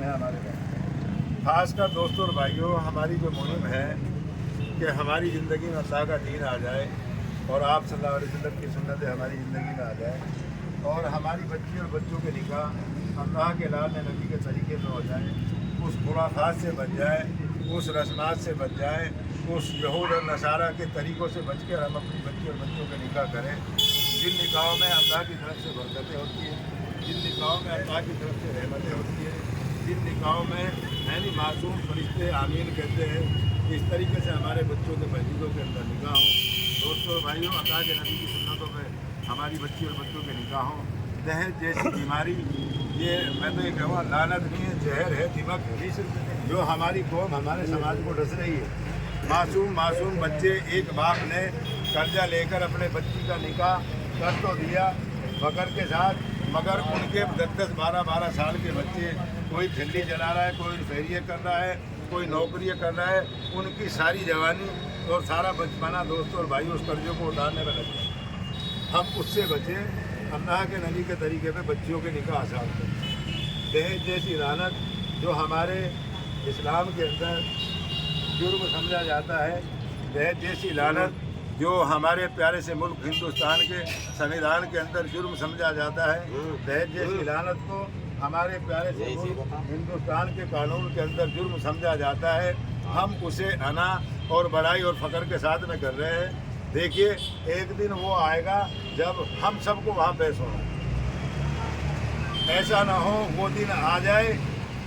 ہے ہمارے پاس. خاص کر دوستوں اور بھائیوں، ہماری جو مہم ہے کہ ہماری زندگی میں اللہ کا دین آ جائے اور آپ صلی اللہ علیہ وسلم کی سنتیں ہماری زندگی میں آ جائے اور ہماری بچی اور بچوں کے نکاح اللہ کے لال نبی کے طریقے سے ہو جائیں، اس خرافات سے بچ جائے، اس رسمات سے بچ جائے، اس یہود اور نصارہ کے طریقوں سے بچ کر ہم اپنی بچی اور بچوں کے نکاح کریں جن نکاحوں میں اللہ کی طرف سے برکتیں ہوتی ہیں، جن نکاحوں میں اللہ کی طرف سے رحمتیں ہوتی ہیں، جن نکاحوں میں یعنی معصوم فرشتے آمین کہتے ہیں. اس طریقے سے ہمارے بچوں کے مسجدوں کے اندر نکاح ہوں. دوستوں اور بھائیوں، اللہ کے نبی کی سنتوں پہ ہماری بچی اور بچوں کے نکاح ہوں. دہشت جیسی بیماری یہ میں تو یہ کہوں گا لعنت نہیں ہے، زہر ہے، دمک جو ہماری قوم ہمارے سماج کو ڈس رہی ہے. معصوم بچے، ایک باپ نے قرضہ لے کر اپنے بچی کا نکاح کر تو دیا فخر کے ساتھ، مگر ان کے 10-12 سال کے بچے کوئی ٹھنڈی جلا رہا ہے، کوئی فیریے کر رہا ہے، کوئی نوکری کر رہا ہے. ان کی ساری جوانی اور سارا بچپنا دوستوں اور بھائیوں اس قرضوں کو اتارنے میں لگے. ہم اس سے بچیں، اللہ کے نبی کے طریقے پہ بچیوں کے نکاح آسان کریں. دہیج جیسی لعنت جو ہمارے اسلام کے اندر جرم سمجھا جاتا ہے، دہیج جیسی لعنت جو ہمارے پیارے سے ملک ہندوستان کے سنویدھان کے اندر جرم سمجھا جاتا ہے، دہیج جیسی لعنت کو ہمارے پیارے سے ملک ہندوستان کے قانون کے اندر جرم سمجھا جاتا ہے. ہم اسے انا اور بڑائی اور فخر کے ساتھ میں کر رہے ہیں. دیکھیے ایک دن وہ آئے گا جب ہم سب کو وہاں پیش ہونا. ایسا نہ ہو وہ دن آ جائے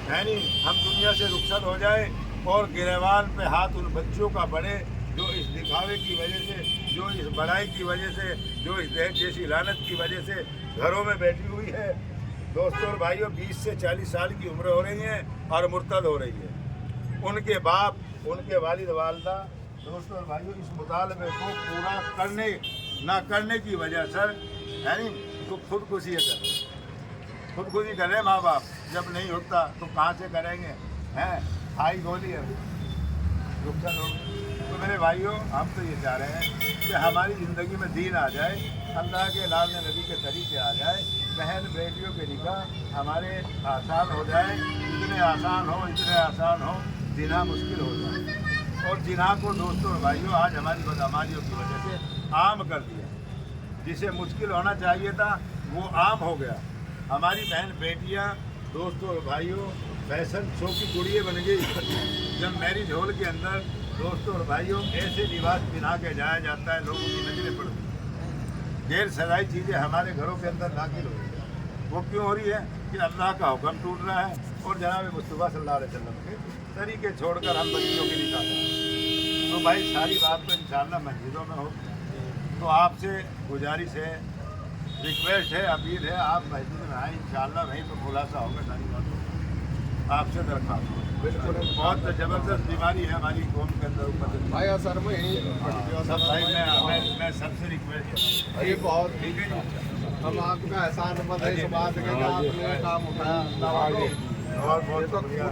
یعنی ہم دنیا سے رخصت ہو جائے اور گریبان پہ ہاتھ ان بچوں کا بڑھے جو اس دکھاوے کی وجہ سے، جو اس بڑائی کی وجہ سے، جو اس دہشت جیسی لعنت کی وجہ سے گھروں میں بیٹھی ہوئی ہے. دوستوں اور بھائیوں، 20 سے 40 سال کی عمر ہو رہی ہیں اور مرتد ہو رہی ہے. ان کے باپ، ان کے والد والدہ دوستوں اور بھائیوں اس مطالبے کو پورا نہ کرنے کی وجہ سے یعنی تو خودکشی کر رہے ماں باپ. جب نہیں ہوتا تو کہاں سے کریں گے؟ کھائی گولی ہے رخصت ہو. تو میرے بھائیوں، ہم تو یہ چاہ رہے ہیں کہ ہماری زندگی میں دین آ جائے، اللہ کے لال نبی کے طریقے آ جائے، بہن بیٹیوں کے نکاح ہمارے آسان ہو جائے. اتنے آسان ہو زنا مشکل ہو جائے. اور زنا کو دوستوں اور بھائیوں آج ہماری بدعمالیوں کی وجہ سے عام کر دیا. جسے مشکل ہونا چاہیے تھا وہ عام ہو گیا. ہماری بہن بیٹیاں دوستوں اور بھائیوں فیشن شو کی گڑیے بن گئی. جب میرج ہال کے اندر دوستوں اور بھائیوں ایسے لباس پہنا کے جایا جاتا ہے، لوگوں کی نظریں پڑتی ہیں. غیر شرعی چیزیں ہمارے گھروں کے اندر داخل ہو رہی ہیں. وہ کیوں ہو رہی ہے؟ کہ اللہ کا حکم ٹوٹ رہا ہے اور جناب مصطفیٰ صلی اللہ علیہ وسلم کے طریقے چھوڑ کر ہم بچیوں کی نکاح کریں. تو بھائی ساری بات تو انشاءاللہ مسجدوں میں ہو. تو آپ سے گزارش ہے، ریکویسٹ ہے، اپیل ہے، آپ مسجد میں آئیں. انشاءاللہ وہیں تو خلاصہ ہوگا ساری باتوں. آپ سے درخواست ہے. بالکل بہت زبردست بیماری ہے ہماری قوم کے اندر. بھائی سر سب بھائی میں سب سے ریکویسٹ ہے، یہ بہت ٹھیک ہے ہم آپ کا احسان مند ہے اس بات کا کہ آپ نے کام اٹھایا. بہت بہت شکریہ.